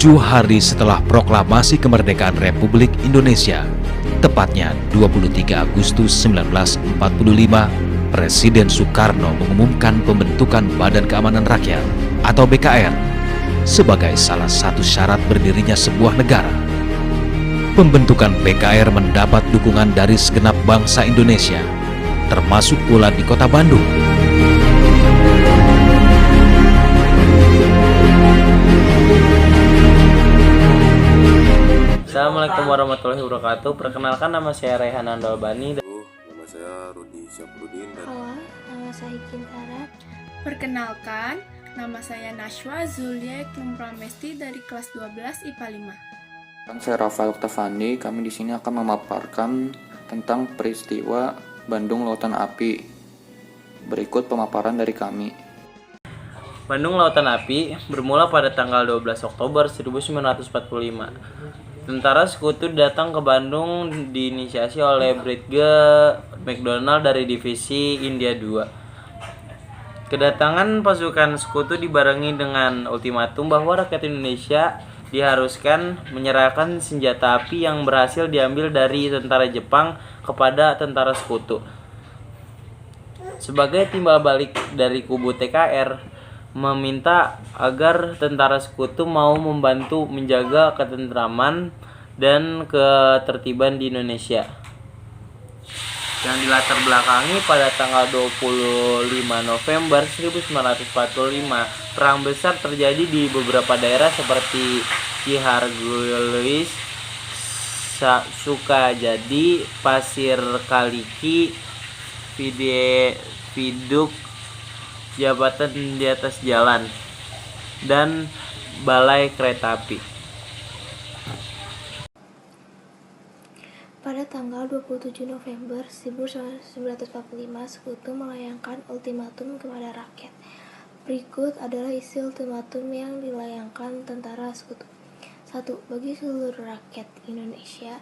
hari setelah proklamasi kemerdekaan Republik Indonesia, tepatnya 23 Agustus 1945, Presiden Soekarno mengumumkan pembentukan Badan Keamanan Rakyat atau BKR sebagai salah satu syarat berdirinya sebuah negara. Pembentukan BKR mendapat dukungan dari segenap bangsa Indonesia, termasuk pula di Kota Bandung. Assalamualaikum warahmatullahi wabarakatuh. Perkenalkan, nama saya Raihan Andolbani. Nama saya Rudi Syafruddin. Halo, nama saya Kintara. Perkenalkan, nama saya Nashwa Zulia Klumpramesti dari kelas 12 IPA 5. Saya Rafael Oktavandi. Kami di sini akan memaparkan tentang peristiwa Bandung Lautan Api. Berikut pemaparan dari kami. Bandung Lautan Api bermula pada tanggal 12 Oktober 1945. Tentara Sekutu datang ke Bandung diinisiasi oleh Brigade McDonald dari Divisi India II. Kedatangan pasukan Sekutu dibarengi dengan ultimatum bahwa rakyat Indonesia diharuskan menyerahkan senjata api yang berhasil diambil dari tentara Jepang kepada tentara Sekutu. Sebagai timbal balik dari kubu TKR, meminta agar tentara Sekutu mau membantu menjaga ketentraman dan ketertiban di Indonesia. Yang dilatar belakangi pada tanggal 25 November 1945, perang besar terjadi di beberapa daerah seperti Cihargulis, Sukajadi, Pasir Kaliki, Viduk, Jabatan di atas jalan, dan Balai Kereta Api. Pada tanggal 27 November 1945, Sekutu melayangkan ultimatum kepada rakyat. Berikut adalah isi ultimatum yang dilayangkan tentara Sekutu. 1. Bagi seluruh rakyat Indonesia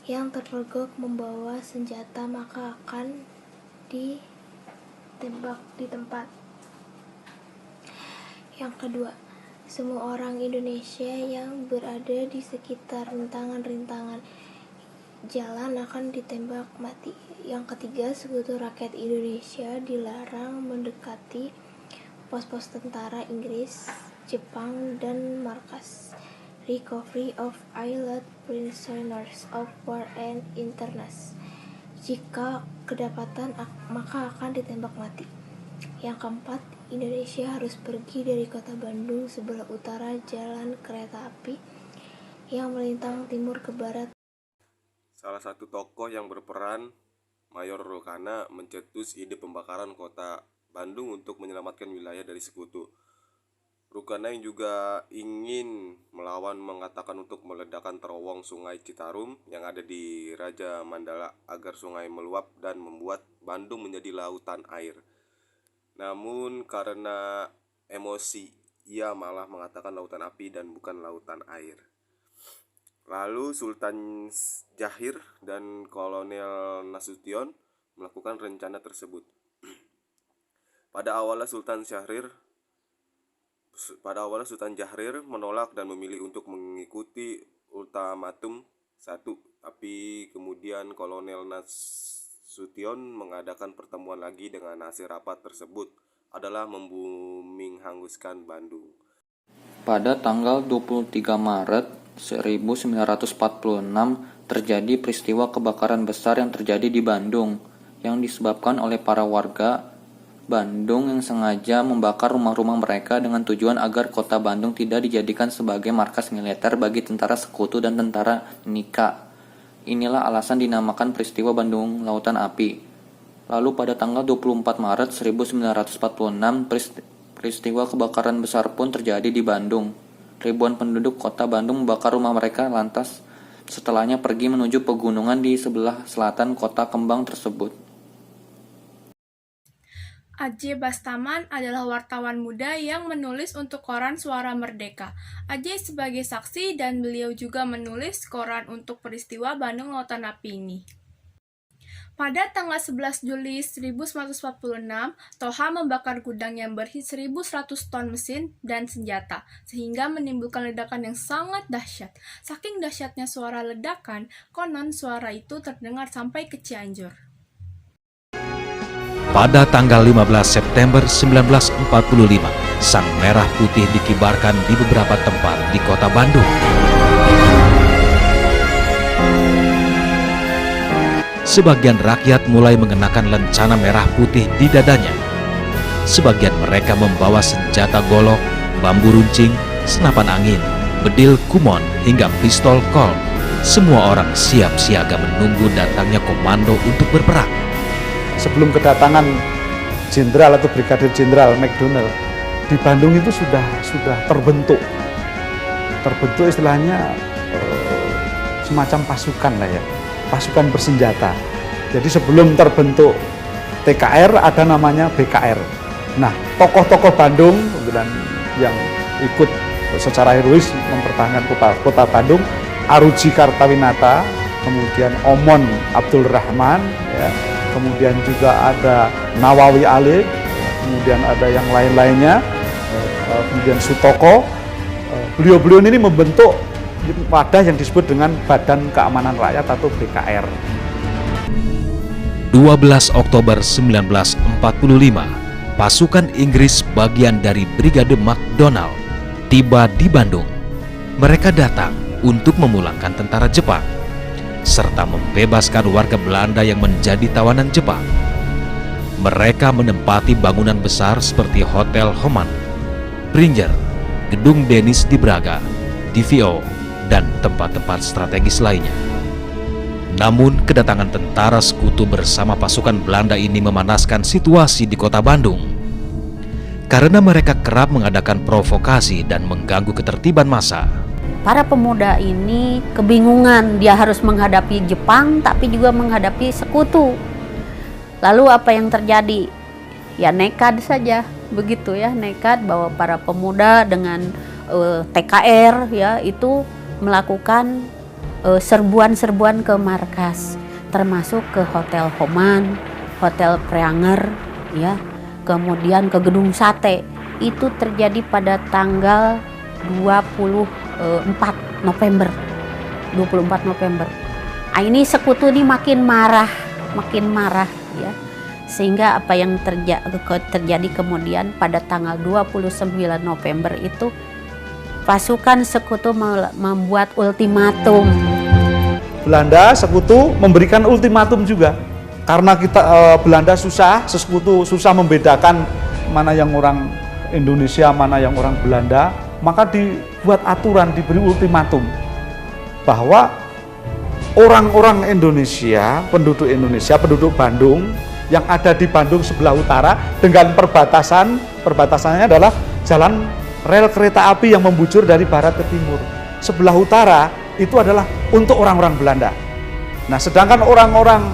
yang terpergok membawa senjata maka akan ditembak di tempat. Yang kedua, semua orang Indonesia yang berada di sekitar rintangan-rintangan jalan akan ditembak mati. Yang ketiga, Sekutu Rakyat Indonesia dilarang mendekati pos-pos tentara Inggris, Jepang, dan markas. Recovery of Allied Prisoners of War and Internas. Jika kedapatan maka akan ditembak mati. Yang keempat, Indonesia harus pergi dari kota Bandung sebelah utara jalan kereta api yang melintang timur ke barat. Salah satu tokoh yang berperan, Mayor Rokana, mencetus ide pembakaran kota Bandung untuk menyelamatkan wilayah dari Sekutu. Rokana yang juga ingin melawan mengatakan untuk meledakkan terowong Sungai Citarum yang ada di Raja Mandala agar sungai meluap dan membuat Bandung menjadi lautan air. Namun karena emosi, ia malah mengatakan lautan api dan bukan lautan air. Lalu Sultan Syahrir dan Kolonel Nasution melakukan rencana tersebut. Pada awalnya Sultan Syahrir menolak dan memilih untuk mengikuti ultimatum 1, tapi kemudian Kolonel Nasution mengadakan pertemuan lagi dengan hasil rapat tersebut adalah membumi hanguskan Bandung. Pada tanggal 23 Maret 1946 terjadi peristiwa kebakaran besar yang terjadi di Bandung yang disebabkan oleh para warga Bandung yang sengaja membakar rumah-rumah mereka dengan tujuan agar kota Bandung tidak dijadikan sebagai markas militer bagi tentara Sekutu dan tentara Nika. Inilah alasan dinamakan peristiwa Bandung Lautan Api. Lalu pada tanggal 24 Maret 1946 peristiwa kebakaran besar pun terjadi di Bandung. Ribuan penduduk kota Bandung membakar rumah mereka lantas setelahnya pergi menuju pegunungan di sebelah selatan kota kembang tersebut. Ajay Bastaman adalah wartawan muda yang menulis untuk koran Suara Merdeka. Ajay sebagai saksi dan beliau juga menulis koran untuk peristiwa Bandung Lautan Api ini. Pada tanggal 11 Juli 1946, Toha membakar gudang yang berisi 1.100 ton mesin dan senjata, sehingga menimbulkan ledakan yang sangat dahsyat. Saking dahsyatnya suara ledakan, konon suara itu terdengar sampai ke Cianjur. Pada tanggal 15 September 1945, Sang Merah Putih dikibarkan di beberapa tempat di kota Bandung. Sebagian rakyat mulai mengenakan lencana merah putih di dadanya. Sebagian mereka membawa senjata golok, bambu runcing, senapan angin, bedil kumon, hingga pistol Colt. Semua orang siap siaga menunggu datangnya komando untuk berperang. Sebelum kedatangan Jenderal atau Brigadir Jenderal McDonald di Bandung itu sudah terbentuk istilahnya semacam pasukan lah ya, pasukan bersenjata. Jadi sebelum terbentuk TKR ada namanya BKR. Nah, tokoh-tokoh Bandung yang ikut secara herois mempertahankan kota Bandung, Aruji Kartawinata, kemudian Omon Abdul Rahman, ya, kemudian juga ada Nawawi Ali, kemudian ada yang lain-lainnya, kemudian Sutoko. Beliau-beliau ini membentuk wadah yang disebut dengan Badan Keamanan Rakyat atau BKR. 12 Oktober 1945, pasukan Inggris bagian dari Brigade MacDonald tiba di Bandung. Mereka datang untuk memulangkan tentara Jepang, serta membebaskan warga Belanda yang menjadi tawanan Jepang. Mereka menempati bangunan besar seperti Hotel Homan, Pringer, Gedung Denis di Braga, DVO, dan tempat-tempat strategis lainnya. Namun, kedatangan tentara sekutu bersama pasukan Belanda ini memanaskan situasi di kota Bandung. Karena mereka kerap mengadakan provokasi dan mengganggu ketertiban massa. Para pemuda ini kebingungan, dia harus menghadapi Jepang tapi juga menghadapi sekutu. Lalu apa yang terjadi? Ya nekat saja, begitu ya, nekat bahwa para pemuda dengan TKR ya itu melakukan serbuan-serbuan ke markas, termasuk ke Hotel Homan, Hotel Preanger, ya, kemudian ke Gedung Sate. Itu terjadi pada tanggal 24 November. Nah, ini sekutu ini makin marah, ya. Sehingga apa yang terjadi kemudian pada tanggal 29 November itu pasukan sekutu membuat ultimatum. Belanda sekutu memberikan ultimatum juga. Karena Belanda sekutu susah membedakan mana yang orang Indonesia, mana yang orang Belanda, maka dibuat aturan, diberi ultimatum bahwa orang-orang Indonesia, penduduk Bandung yang ada di Bandung sebelah utara dengan perbatasannya adalah jalan rel kereta api yang membujur dari barat ke timur. Sebelah utara itu adalah untuk orang-orang Belanda. Nah, sedangkan orang-orang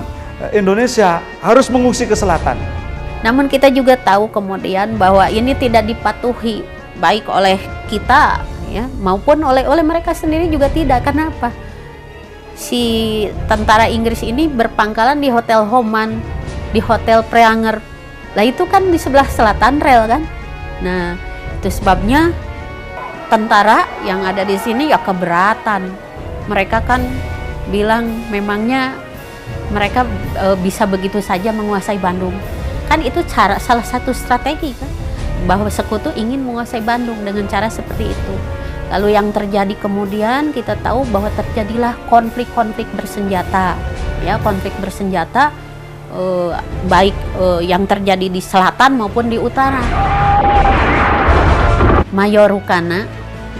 Indonesia harus mengungsi ke selatan. Namun kita juga tahu kemudian bahwa ini tidak dipatuhi baik oleh kita ya maupun oleh mereka sendiri juga tidak. Kenapa? Si tentara Inggris ini berpangkalan di Hotel Homan, di Hotel Preanger. Lah itu kan di sebelah selatan rel kan. Nah, itu sebabnya tentara yang ada di sini ya keberatan. Mereka kan bilang memangnya mereka bisa begitu saja menguasai Bandung. Kan itu salah satu strategi kan, bahwa sekutu ingin menguasai Bandung dengan cara seperti itu. Lalu yang terjadi kemudian kita tahu bahwa terjadilah konflik-konflik bersenjata. Ya, konflik bersenjata baik yang terjadi di selatan maupun di utara. Mayor Rukana,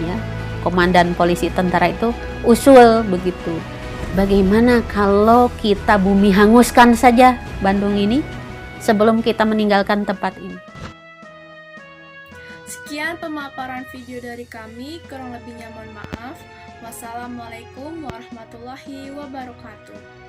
ya, komandan polisi tentara itu usul begitu. Bagaimana kalau kita bumi hanguskan saja Bandung ini sebelum kita meninggalkan tempat ini? Sekian pemaparan video dari kami, kurang lebihnya mohon maaf. Wassalamualaikum warahmatullahi wabarakatuh.